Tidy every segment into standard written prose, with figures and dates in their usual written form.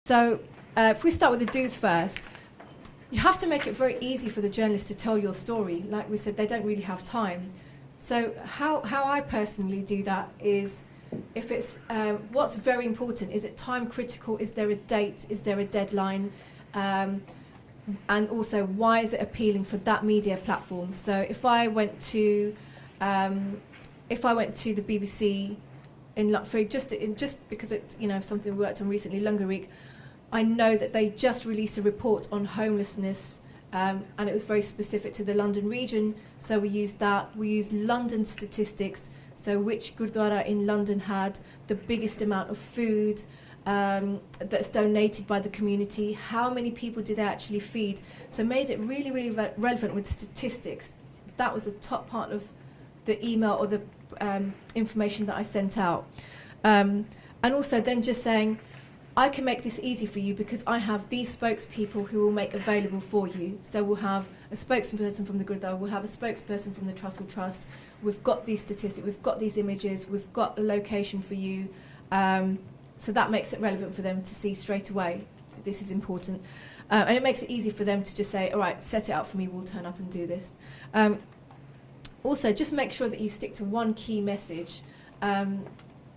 So if we start with the do's first, you have to make it very easy for the journalist to tell your story. Like we said, they don't really have time. So how I personally do that is, if it's what's very important, is it time critical? Is there a date? Is there a deadline? And also, why is it appealing for that media platform? So if I went to the BBC just because it's something we worked on recently, Longer Week, I know that they just released a report on homelessness, and it was very specific to the London region. So we used that. We used London statistics. So which Gurdwara in London had the biggest amount of food that's donated by the community? How many people did they actually feed? So made it really, really relevant with statistics. That was the top part of the email or the information that I sent out. And also then just saying, I can make this easy for you because I have these spokespeople who will make available for you. So we'll have a spokesperson from the Gurdwara, we'll have a spokesperson from the Trussell Trust. We've got these statistics, we've got these images, we've got a location for you. So that makes it relevant for them to see straight away. This is important. And it makes it easy for them to just say, all right, set it out for me, we'll turn up and do this. Also, just make sure that you stick to one key message.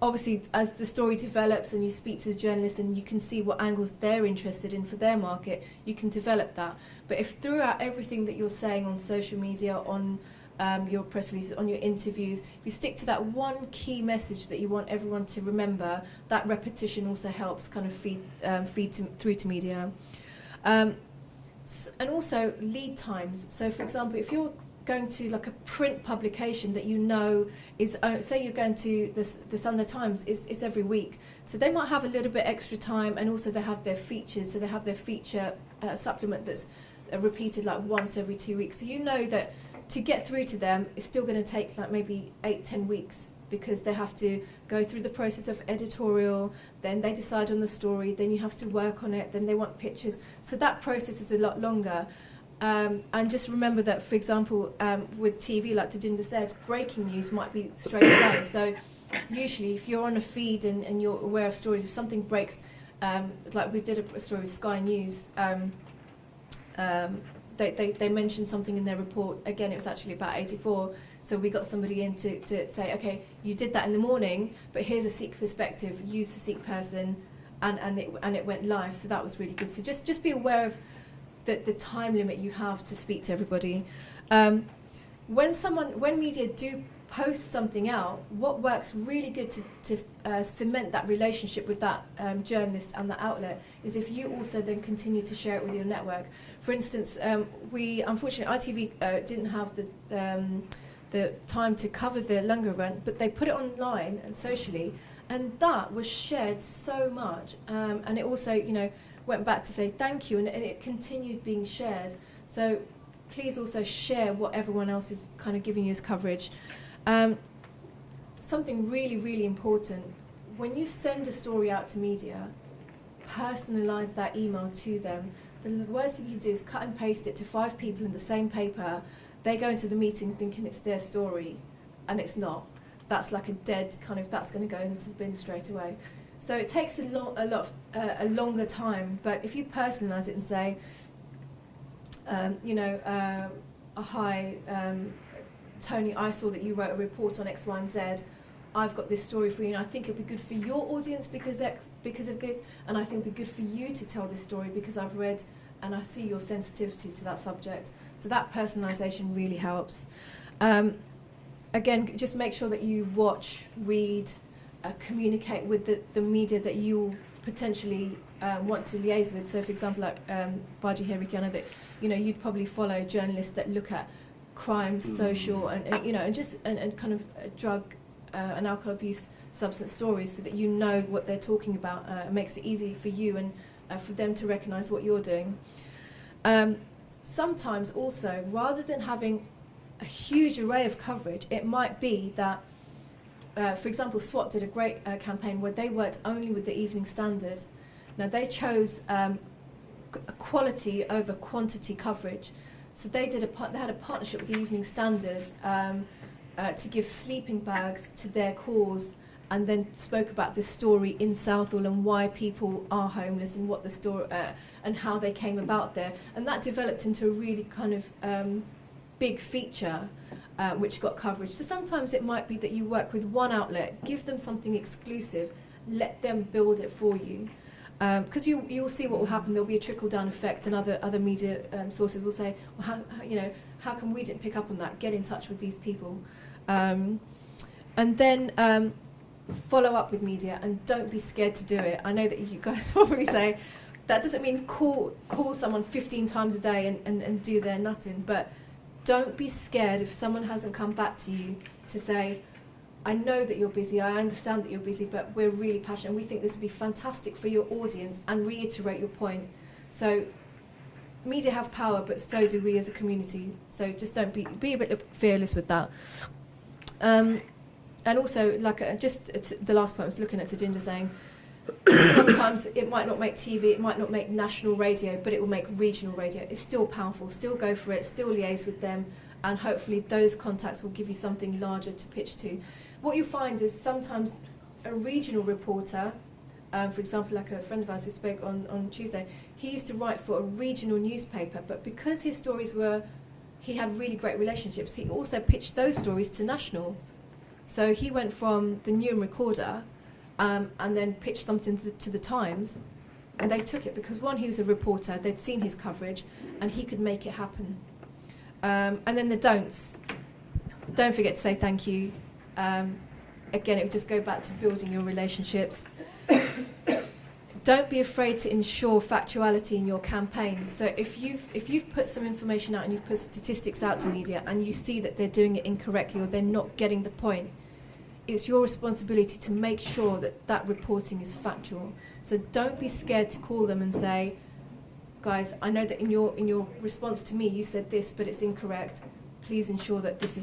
Obviously, as the story develops and you speak to the journalists and you can see what angles they're interested in for their market, you can develop that. But if throughout everything that you're saying on social media, on your press releases, on your interviews, if you stick to that one key message that you want everyone to remember, that repetition also helps kind of feed through to media. And also lead times. So, for example, if you're going to like a print publication that you know is, say you're going to the Sunday Times, it's every week. So they might have a little bit extra time, and also they have their features. So they have their feature supplement that's repeated like once every 2 weeks. So you know that to get through to them, it's still going to take like maybe 8-10 weeks because they have to go through the process of editorial, then they decide on the story, then you have to work on it, then they want pictures. So that process is a lot longer. And just remember that, for example, with TV, like Tejinda said, breaking news might be straight away. So usually if you're on a feed and you're aware of stories, if something breaks, like we did a story with Sky News, they mentioned something in their report. Again, it was actually about 84. So we got somebody in to say, okay, you did that in the morning, but here's a Sikh perspective, use a Sikh person, and it went live. So that was really good. So just be aware of the time limit you have to speak to everybody. When media do post something out, what works really good to cement that relationship with that journalist and the outlet is if you also then continue to share it with your network. For instance, unfortunately ITV didn't have the time to cover the Lunga event, but they put it online and socially, and that was shared so much, and it also went back to say thank you, and it continued being shared. So please also share what everyone else is kind of giving you as coverage. Something really, really important, when you send a story out to media, personalise that email to them. The worst thing you do is cut and paste it to 5 people in the same paper. They go into the meeting thinking it's their story, and it's not. That's like a dead kind of, that's going to go into the bin straight away. So it takes a longer time, but if you personalise it and say, hi, Tony, I saw that you wrote a report on X, Y, and Z. I've got this story for you, and I think it'll be good for your audience because of this, and I think it'll be good for you to tell this story because I've read and I see your sensitivity to that subject. So that personalisation really helps. Again, just make sure that you watch, read, communicate with the media that you potentially want to liaise with. So, for example, like Baji Herikiana, that you'd probably follow journalists that look at crime, social, and kind of drug and alcohol abuse, substance stories, so that you know what they're talking about. It makes it easy for you and for them to recognise what you're doing. Sometimes also, rather than having a huge array of coverage, it might be that, for example, SWAT did a great campaign where they worked only with the Evening Standard. Now they chose quality over quantity coverage. So they had a partnership with the Evening Standard to give sleeping bags to their cause and then spoke about this story in Southall and why people are homeless and what the story and how they came about there, and that developed into a really kind of big feature which got coverage. So sometimes it might be that you work with one outlet, give them something exclusive, let them build it for you, because you'll see what will happen. There'll be a trickle-down effect, and other media sources will say, well, how come we didn't pick up on that? Get in touch with these people, and then follow up with media, and don't be scared to do it. I know that you guys probably say that doesn't mean call someone 15 times a day and do their nutting, but don't be scared if someone hasn't come back to you to say, I know that you're busy, I understand that you're busy, but we're really passionate and we think this would be fantastic for your audience, and reiterate your point. So media have power, but so do we as a community. So just don't be a bit fearless with that. And also, like just the last point, I was looking at Tajinda saying, sometimes it might not make TV, it might not make national radio, but it will make regional radio. It's still powerful. Still go for it. Still liaise with them, and hopefully those contacts will give you something larger to pitch to. What you find is sometimes a regional reporter, for example, like a friend of ours who spoke on Tuesday, he used to write for a regional newspaper, but because his stories he had really great relationships, he also pitched those stories to national. So he went from the Newham Recorder and then pitched something to the Times, and they took it because, one, he was a reporter, they'd seen his coverage, and he could make it happen. And then the don'ts. Don't forget to say thank you. Again, it would just go back to building your relationships. Don't be afraid to ensure factuality in your campaigns. So if you've put some information out and you've put statistics out to media and you see that they're doing it incorrectly or they're not getting the point, it's your responsibility to make sure that that reporting is factual. So don't be scared to call them and say, guys, I know that in your response to me you said this, but it's incorrect. Please ensure that these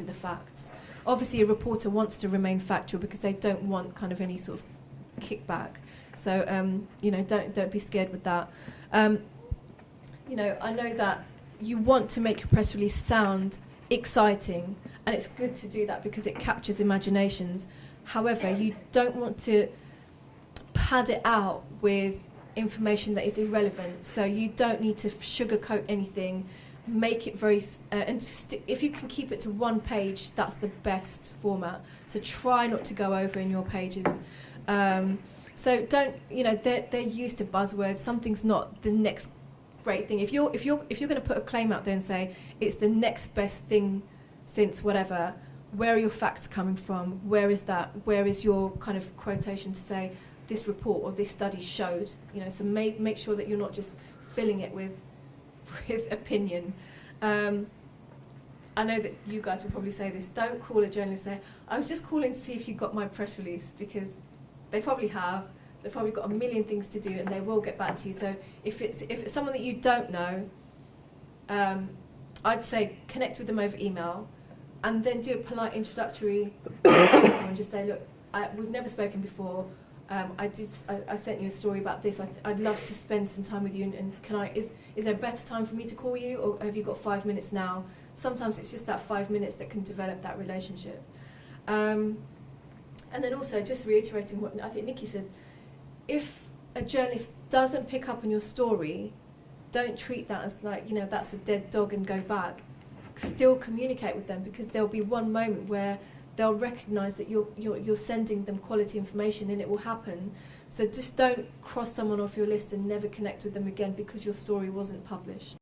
are the facts. Obviously, a reporter wants to remain factual because they don't want kind of any sort of kickback. So don't be scared with that. I know that you want to make your press release sound exciting, and it's good to do that because it captures imaginations. However, you don't want to pad it out with information that is irrelevant. So you don't need to sugarcoat anything. Make it very, if you can keep it to one page, that's the best format. So try not to go over in your pages. So don't, they're used to buzzwords. Something's not the next great thing. If you're going to put a claim out there and say it's the next best thing since whatever, where are your facts coming from? Where is that? Where is your kind of quotation to say this report or this study showed? So make sure that you're not just filling it with opinion. I know that you guys will probably say this. Don't call a journalist and say, I was just calling to see if you got my press release, because they probably have. They've probably got a million things to do, and they will get back to you. So if it's someone that you don't know, I'd say connect with them over email, and then do a polite introductory and just say, look, we've never spoken before. I sent you a story about this. I'd love to spend some time with you, and is there a better time for me to call you, or have you got 5 minutes now? Sometimes it's just that 5 minutes that can develop that relationship. And then also just reiterating what I think Nikki said, if a journalist doesn't pick up on your story, don't treat that as like, that's a dead dog and go back. Still communicate with them, because there'll be one moment where they'll recognise that you're sending them quality information, and it will happen. So just don't cross someone off your list and never connect with them again because your story wasn't published.